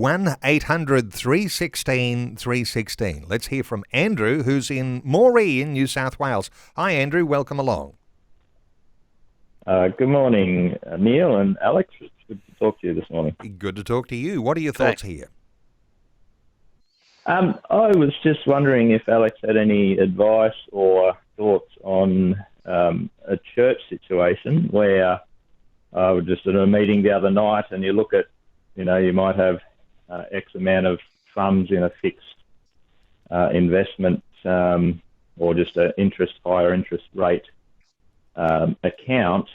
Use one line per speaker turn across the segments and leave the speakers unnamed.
1-800-316-316. Let's hear from Andrew, who's in Moree in New South Wales. Hi, Andrew. Welcome along.
Good morning, Neil and Alex. It's good to talk to you this morning.
Good to talk to you. What are your thoughts here?
I was just wondering if Alex had any advice or thoughts on a church situation where I was just at a meeting the other night and you look at, you might have X amount of funds in a fixed investment or just a higher interest rate account.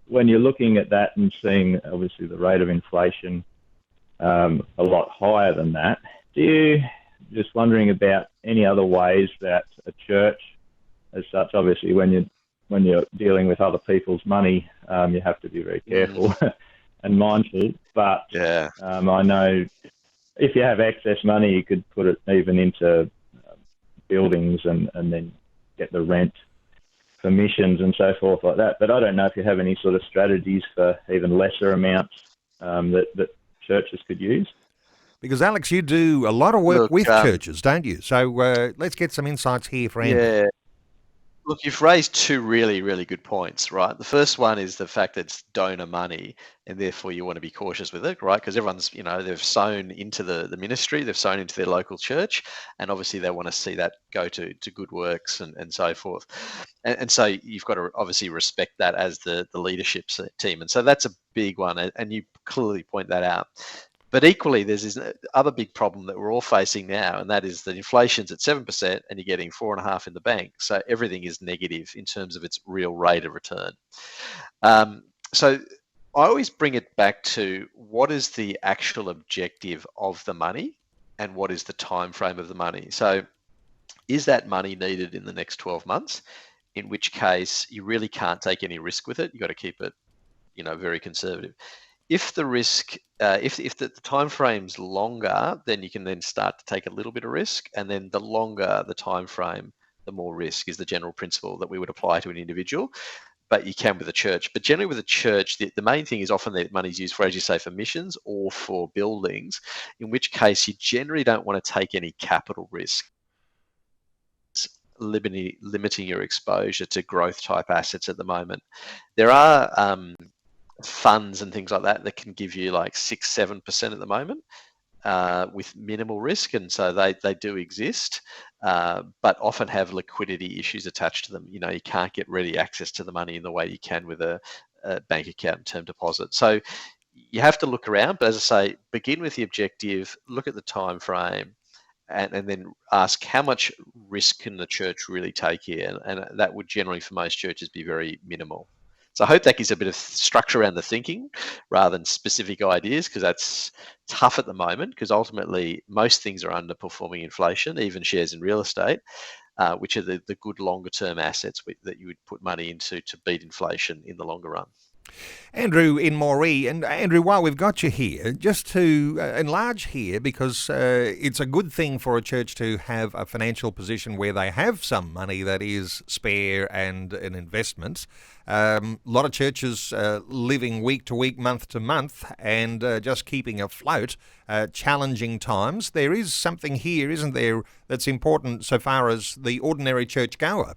When you're looking at that and seeing obviously the rate of inflation a lot higher than that, just wondering about any other ways that a church as such, obviously when you're dealing with other people's money, you have to be very careful and mindful. But I know if you have excess money, you could put it even into buildings and then get the rent permissions and so forth like that. But I don't know if you have any sort of strategies for even lesser amounts that churches could use.
Because, Alex, you do a lot of work with churches, don't you? So let's get some insights here for Andrew.
Yeah. Look, you've raised two really, really good points, right? The first one is the fact that it's donor money, and therefore you want to be cautious with it, right? Because everyone's, they've sown into the ministry, they've sown into their local church, and obviously they want to see that go to good works and so forth. And so you've got to obviously respect that as the leadership team. And so that's a big one, and you clearly point that out. But equally, there's this other big problem that we're all facing now, and that is that inflation's at 7% and you're getting 4.5% in the bank. So everything is negative in terms of its real rate of return. So I always bring it back to what is the actual objective of the money and what is the time frame of the money. So is that money needed in the next 12 months? In which case you really can't take any risk with it. You've got to keep it, very conservative. If the risk, if the time frame's longer, then you can then start to take a little bit of risk, and then the longer the time frame, the more risk is the general principle that we would apply to an individual. But you can with a church. But generally with a church, the main thing is often that money is used for, as you say, for missions or for buildings, in which case you generally don't want to take any capital risk. Limiting your exposure to growth type assets at the moment. There are funds and things like that can give you like 6-7% at the moment with minimal risk, and so they do exist, but often have liquidity issues attached to them. You can't get ready access to the money in the way you can with a bank account and term deposit. So you have to look around, but as I say, begin with the objective, look at the time frame, and then ask how much risk can the church really take here, and that would generally for most churches be very minimal. So I hope that gives a bit of structure around the thinking rather than specific ideas, because that's tough at the moment, because ultimately most things are underperforming inflation, even shares in real estate, which are the good longer term assets that you would put money into to beat inflation in the longer run.
Andrew in Moree. And Andrew, while we've got you here, just to enlarge here, because it's a good thing for a church to have a financial position where they have some money that is spare and an investment. A lot of churches living week to week, month to month, and just keeping afloat, challenging times. There is something here, isn't there, that's important so far as the ordinary churchgoer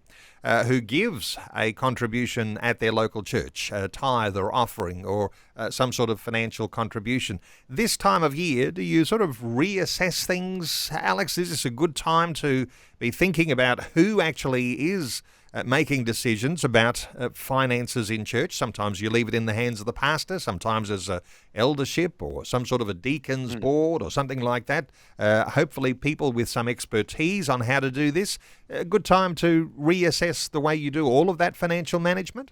who gives a contribution at their local church, a tithe or offering or some sort of financial contribution. This time of year, do you sort of reassess things, Alex? Is this a good time to be thinking about who actually is making decisions about finances in church? Sometimes you leave it in the hands of the pastor, sometimes as a eldership or some sort of a deacon's board or something like that. Hopefully people with some expertise on how to do this. A good time to reassess the way you do all of that financial management?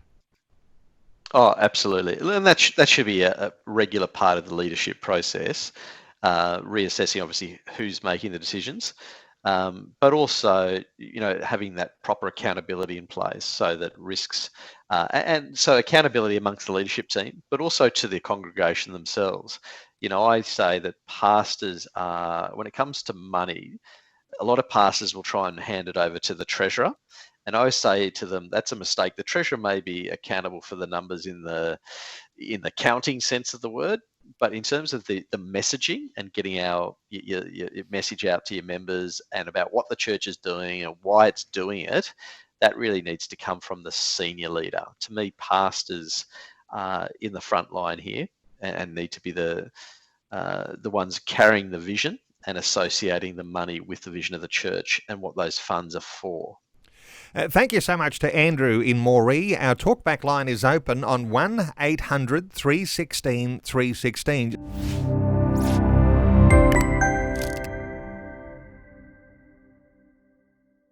Oh, absolutely. And that should be a regular part of the leadership process, reassessing obviously who's making the decisions. But also, having that proper accountability in place so that risks, and so accountability amongst the leadership team, but also to the congregation themselves. I say that pastors are, when it comes to money, a lot of pastors will try and hand it over to the treasurer. And I always say to them, that's a mistake. The treasurer may be accountable for the numbers in the counting sense of the word, But in terms of the messaging and getting your message out to your members and about what the church is doing and why it's doing it, that really needs to come from the senior leader. To me, pastors are in the front line here and need to be the ones carrying the vision and associating the money with the vision of the church and what those funds are for.
Thank you so much to Andrew in Moree. Our talkback line is open on 1-800-316-316.